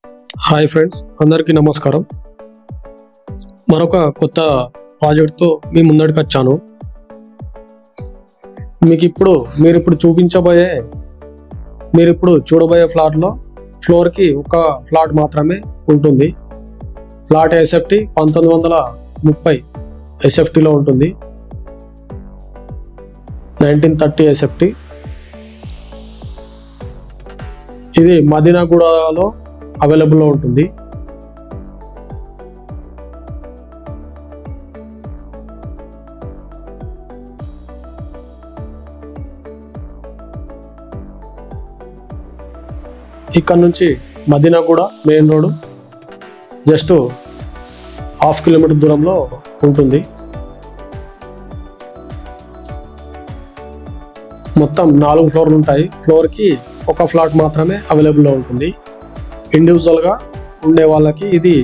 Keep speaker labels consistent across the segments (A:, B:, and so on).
A: Hi friends, అందరికీ నమస్కారం. మరొక కొత్త ప్రాజెక్ట్తో మీ ముందడికి వచ్చాను. మీరు ఇప్పుడు చూడబోయే ఫ్లాట్లో ఫ్లోర్కి ఒక ఫ్లాట్ మాత్రమే ఉంటుంది. ఫ్లాట్ ఎస్ఎఫ్టీ 1930 ఎస్ఎఫ్టీలో ఉంటుంది. 1930 ఎస్ఎఫ్టీ. ఇది మదీనాగూడలో అవైలబుల్లో ఉంటుంది. ఇక్కడ నుంచి Madinaguda main road just 1/2 kilometre దూరంలో ఉంటుంది. మొత్తం 4 ఫ్లోర్లు ఉంటాయి. ఫ్లోర్కి ఒక ఫ్లాట్ మాత్రమే అవైలబుల్లో ఉంటుంది. ఇండివిజువల్గా ఉండే వాళ్ళకి ఇది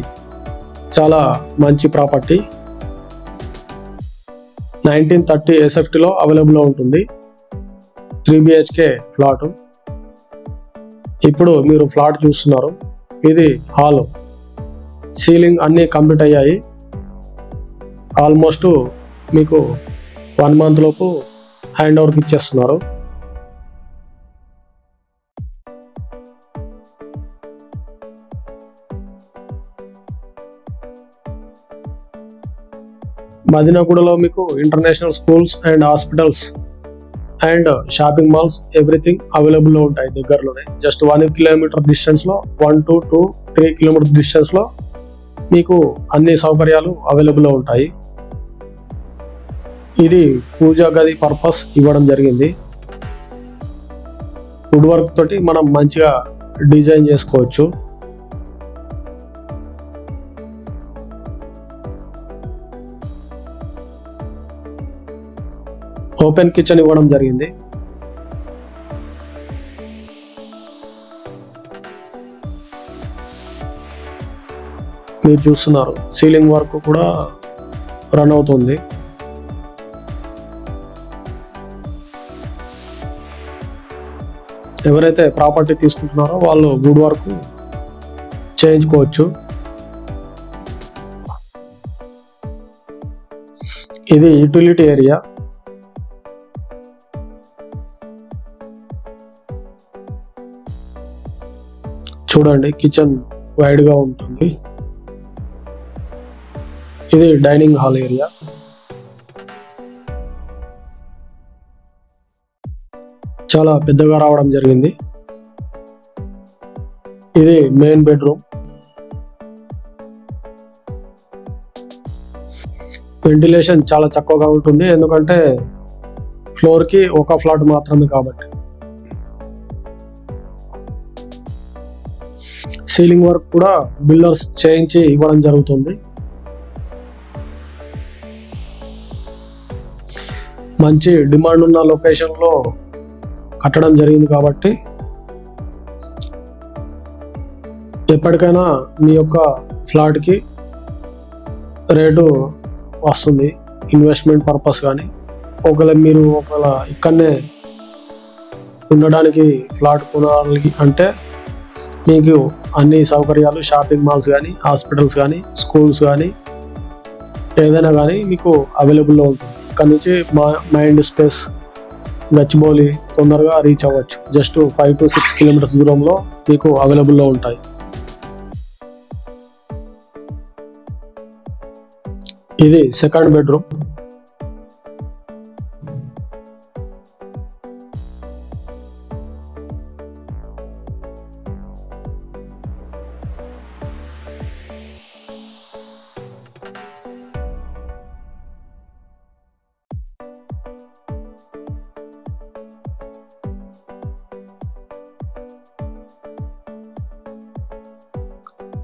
A: చాలా మంచి ప్రాపర్టీ. 1930 ఎస్ఎఫ్టీలో అవైలబుల్లో ఉంటుంది. 3 BHK ఫ్లాట్. ఇప్పుడు మీరు ఫ్లాట్ చూస్తున్నారు. ఇది హాల్. సీలింగ్ అన్నీ కంప్లీట్ అయ్యాయి. ఆల్మోస్ట్ మీకు 1 మంత్ లోపు హ్యాండ్ ఓవర్కి ఇచ్చేస్తున్నారు. మదీనాగూడలో మీకు international schools and hospitals and shopping malls everything అవైలబుల్లో ఉంటాయి దగ్గరలోనే. జస్ట్ 1 కిలోమీటర్ డిస్టెన్స్లో, 1 to 3 కిలోమీటర్ డిస్టెన్స్లో మీకు అన్ని సౌకర్యాలు అవైలబుల్లో ఉంటాయి. ఇది పూజా గది పర్పస్ ఇవ్వడం జరిగింది. వుడ్ వర్క్ తోటి మనం మంచిగా డిజైన్ చేసుకోవచ్చు. ఓపెన్ కిచెన్ ఇవ్వడం జరిగింది. మీరు చూస్తున్నారు, సీలింగ్ వర్క్ కూడా రన్ అవుతుంది. ఎవరైతే ప్రాపర్టీ తీసుకుంటున్నారో వాళ్ళు వుడ్ వర్క్ చేయించుకోవచ్చు. ఇది యూటిలిటీ ఏరియా. చూడండి, కిచెన్ వైడ్ గా ఉంటుంది. ఇది డైనింగ్ హాల్ ఏరియా. చాలా పెద్దగా రావడం జరిగింది. ఇది మెయిన్ బెడ్రూమ్. వెంటిలేషన్ చాలా చక్కగా ఉంటుంది, ఎందుకంటే ఫ్లోర్ కి ఒక ఫ్లాట్ మాత్రమే కాబట్టి. సీలింగ్ వర్క్ కూడా బిల్డర్స్ చేయించి ఇవ్వడం జరుగుతుంది. మంచి డిమాండ్ ఉన్న లొకేషన్లో కట్టడం జరిగింది కాబట్టి ఎప్పటికైనా మీ యొక్క ఫ్లాట్కి రేటు వస్తుంది. ఇన్వెస్ట్మెంట్ పర్పస్ కానీ ఒకవేళ ఇక్కడనే ఉండడానికి ఫ్లాట్ కొనాలి అంటే మీకు అన్ని సౌకర్యాలు, షాపింగ్ మాల్స్ కానీ, హాస్పిటల్స్ కానీ, స్కూల్స్ కానీ, ఏదైనా కానీ మీకు అవైలబుల్లో ఉంటుంది. ఇక్కడ నుంచి మైండ్ స్పేస్, గచ్చిబౌలి తొందరగా రీచ్ అవ్వచ్చు. జస్ట్ 5 to 6 కిలోమీటర్స్ దూరంలో మీకు అవైలబుల్లో ఉంటాయి. ఇది సెకండ్ బెడ్రూమ్.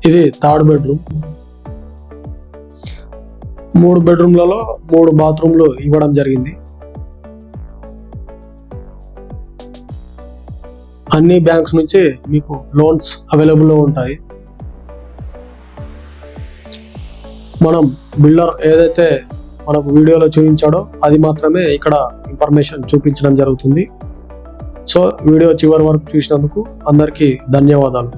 A: ఇది థర్డ్ బెడ్రూమ్. 3 బెడ్రూమ్లలో 3 బాత్రూమ్లు ఇవ్వడం జరిగింది. అన్ని బ్యాంక్స్ నుంచి మీకు లోన్స్ అవైలబుల్లో ఉంటాయి. మనం బిల్డర్ ఏదైతే మనకు వీడియోలో చూపించాడో అది మాత్రమే ఇక్కడ ఇన్ఫర్మేషన్ చూపించడం జరుగుతుంది. సో వీడియో చివరి వరకు చూసినందుకు అందరికీ ధన్యవాదాలు.